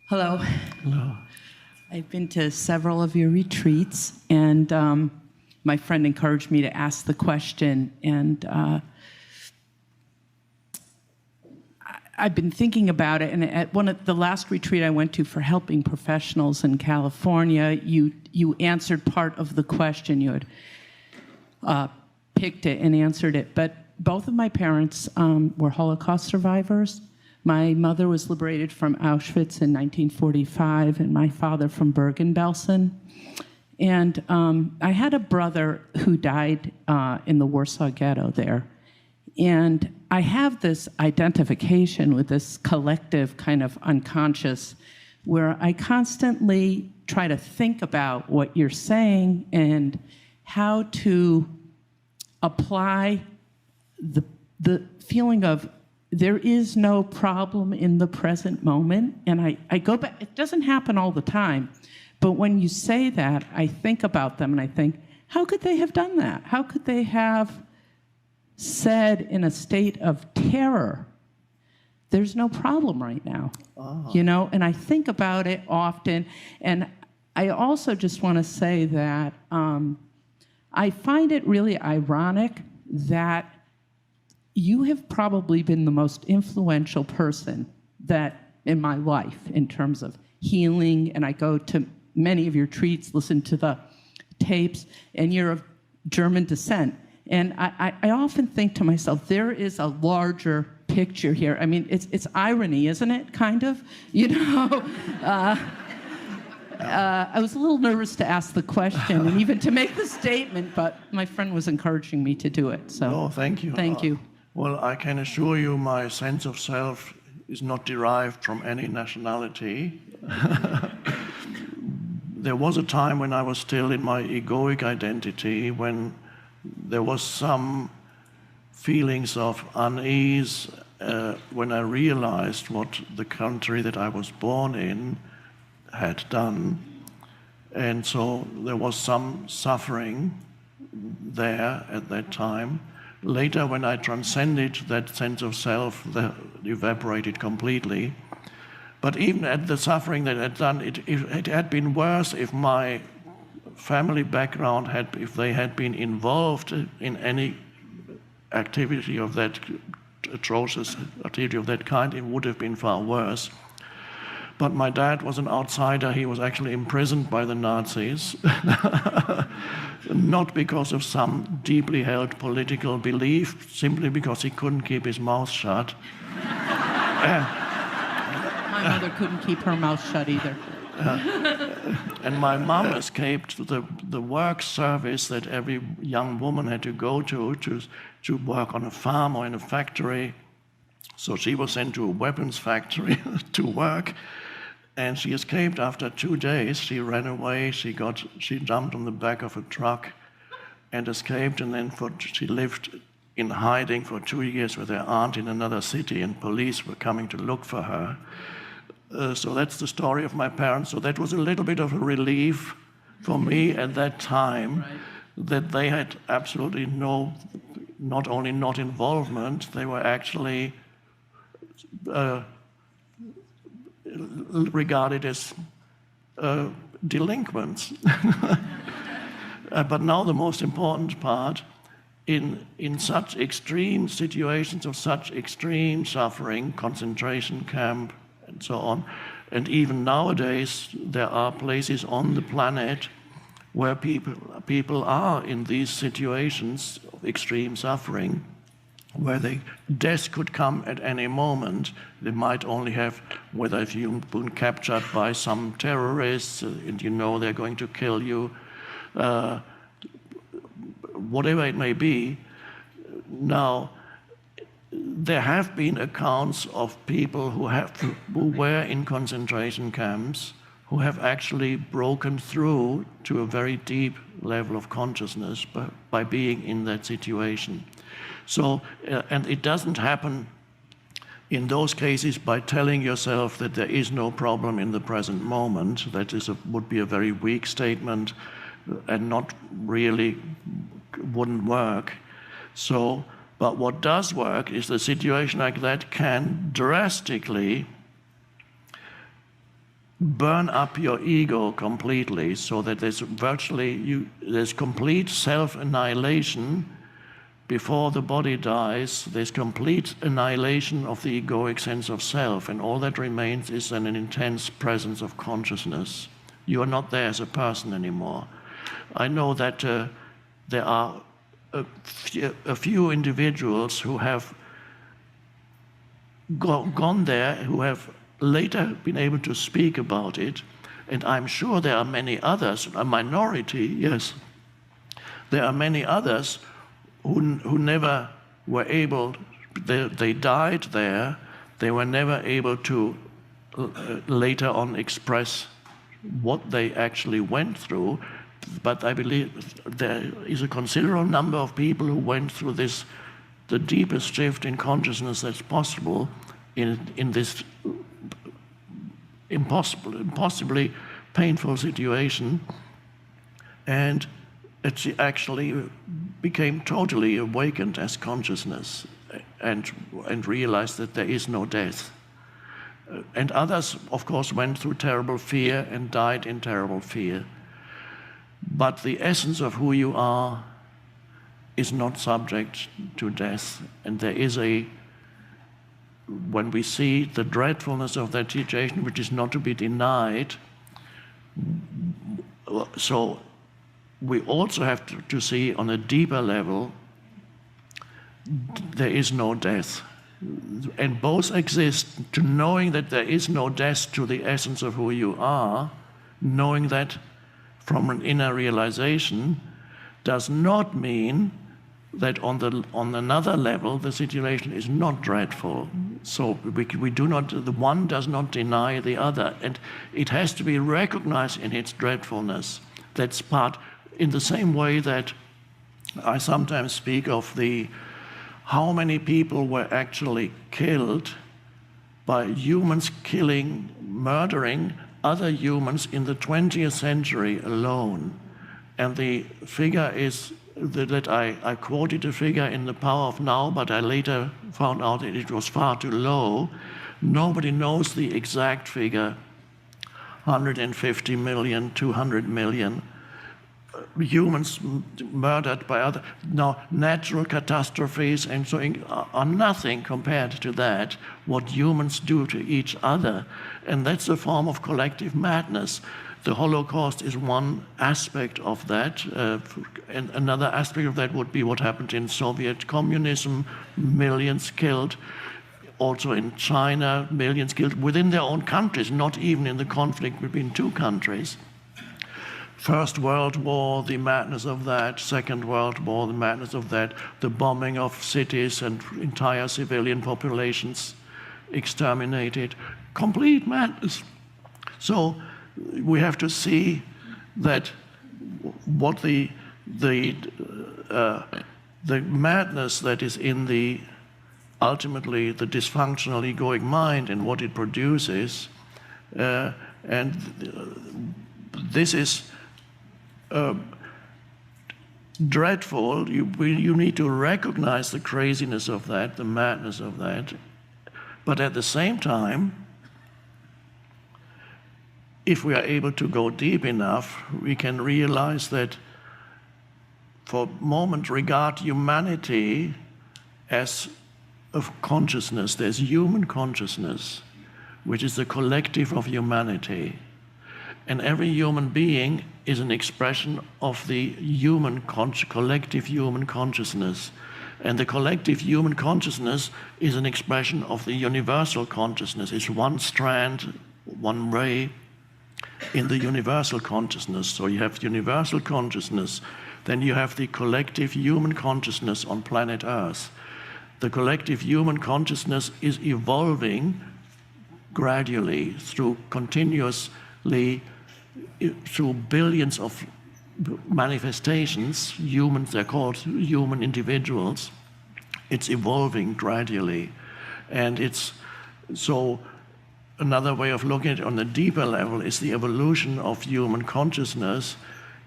Hello. Hello. I've been to several of your retreats, and my friend encouraged me to ask the question, and I've been thinking about it, and at one of the last retreat I went to for helping professionals in California, you answered part of the question. You had picked it and answered it, but both of my parents were Holocaust survivors. My mother was liberated from Auschwitz in 1945, and my father from Bergen-Belsen. And I had a brother who died in the Warsaw Ghetto there. And I have this identification with this collective kind of unconscious where I constantly try to think about what you're saying and how to apply the feeling of there is no problem in the present moment. And I go back, it doesn't happen all the time, but when you say that, I think about them and I think, how could they have done that? How could they have said in a state of terror, there's no problem right now, you know? And I think about it often. And I also just want to say that I find it really ironic that you have probably been the most influential person that in my life in terms of healing, and I go to many of your retreats, listen to the tapes, and you're of German descent. And I often think to myself, there is a larger picture here. I mean, it's irony, isn't it, kind of? You know? I was a little nervous to ask the question and even to make the statement, but my friend was encouraging me to do it. So, oh, thank you. Thank you. Well, I can assure you my sense of self is not derived from any nationality. There was a time when I was still in my egoic identity, when there was some feelings of unease when I realized what the country that I was born in had done. And so there was some suffering there at that time. Later, when I transcended that sense of self, that evaporated completely. But even at the suffering that I had done, it had been worse if my family background if they had been involved in any activity of that atrocious activity of that kind, it would have been far worse. But my dad was an outsider. He was actually imprisoned by the Nazis, not because of some deeply held political belief, simply because he couldn't keep his mouth shut. My mother couldn't keep her mouth shut either. And my mom escaped the work service that every young woman had to go to work on a farm or in a factory. So she was sent to a weapons factory to work. And she escaped after 2 days. She ran away, she jumped on the back of a truck and escaped, and then she lived in hiding for 2 years with her aunt in another city, and police were coming to look for her. So that's the story of my parents. So that was a little bit of a relief for me at that time, that they had absolutely not only not involvement, they were actually regarded as delinquents. But now the most important part, in such extreme situations of such extreme suffering, concentration camp and so on, and even nowadays there are places on the planet where people are in these situations of extreme suffering, where death could come at any moment. They might only have, whether if you've been captured by some terrorists and you know they're going to kill you, whatever it may be. Now, there have been accounts of people who were in concentration camps, who have actually broken through to a very deep level of consciousness by being in that situation. So, and it doesn't happen in those cases by telling yourself that there is no problem in the present moment. That would be a very weak statement and not really wouldn't work. So, but what does work is the situation like that can drastically burn up your ego completely, so that there's there's complete self-annihilation before the body dies. There's complete annihilation of the egoic sense of self, and all that remains is an intense presence of consciousness. You are not there as a person anymore. I know that there are a few individuals who have gone there, who have later been able to speak about it, and I'm sure there are many others, a minority, yes, there are many others who never were able, they died there, they were never able to later on express what they actually went through, but I believe there is a considerable number of people who went through this, the deepest shift in consciousness that's possible in this impossibly painful situation, and it actually became totally awakened as consciousness and realized that there is no death. And others, of course, went through terrible fear and died in terrible fear. But the essence of who you are is not subject to death. And there is when we see the dreadfulness of that situation, which is not to be denied, so we also have to see on a deeper level, there is no death. And both exist. To knowing that there is no death to the essence of who you are, knowing that from an inner realization, does not mean that on another level the situation is not dreadful. So we do not, the one does not deny the other, and it has to be recognized in its dreadfulness. That's part, in the same way that I sometimes speak of how many people were actually killed by humans murdering other humans in the 20th century alone. And the figure is that I quoted a figure in The Power of Now, but I later found out that it was far too low. Nobody knows the exact figure, 150 million, 200 million. Humans murdered by other, now natural catastrophes and so on are nothing compared to that, what humans do to each other. And that's a form of collective madness. The Holocaust is one aspect of that, and another aspect of that would be what happened in Soviet communism, millions killed. Also in China, millions killed within their own countries, not even in the conflict between two countries. First World War, the madness of that. Second World War, the madness of that. The bombing of cities and entire civilian populations exterminated. Complete madness. So we have to see that what the madness that is in ultimately the dysfunctional egoic mind and what it produces, and this is dreadful. You need to recognize the craziness of that, the madness of that. But at the same time, if we are able to go deep enough, we can realize that for a moment regard humanity as a consciousness. There's human consciousness, which is the collective of humanity. And every human being is an expression of the collective human consciousness. And the collective human consciousness is an expression of the universal consciousness. It's one strand, one ray in the universal consciousness. So you have universal consciousness, then you have the collective human consciousness on planet Earth. The collective human consciousness is evolving gradually through through billions of manifestations, humans, they're called human individuals. It's evolving gradually. And it's so another way of looking at it on a deeper level is the evolution of human consciousness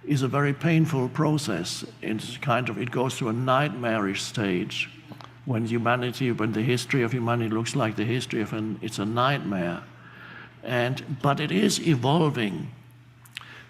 is a very painful process. It goes through a nightmarish stage when the history of humanity looks like the history of it's a nightmare. But it is evolving.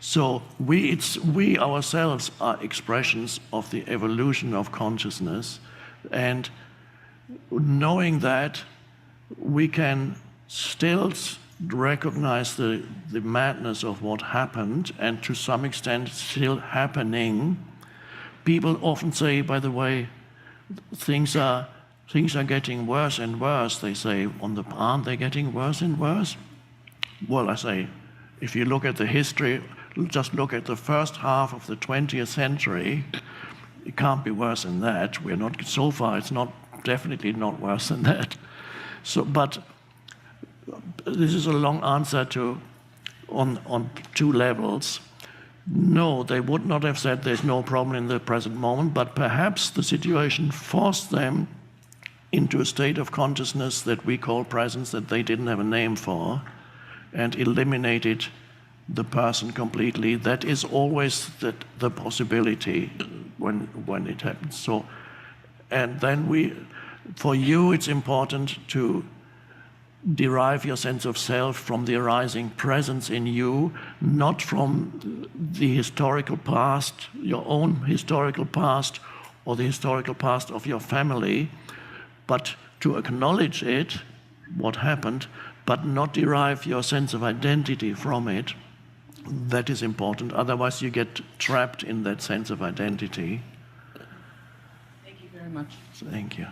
So we ourselves are expressions of the evolution of consciousness, and knowing that, we can still recognize the madness of what happened, and to some extent still happening. People often say, by the way, things are getting worse and worse. They say, aren't they getting worse and worse? Well, I say, if you look at the history, just look at the first half of the 20th century, it can't be worse than that. We're not, so far, it's not, definitely not worse than that. So, but this is a long answer on two levels. No, they would not have said there's no problem in the present moment, but perhaps the situation forced them into a state of consciousness that we call presence, that they didn't have a name for, and eliminated the person completely. That is always the possibility when it happens. So, and then for you, it's important to derive your sense of self from the arising presence in you, not from the historical past, your own historical past, or the historical past of your family, but to acknowledge it, what happened, but not derive your sense of identity from it. That is important. Otherwise, you get trapped in that sense of identity. Thank you very much. Thank you.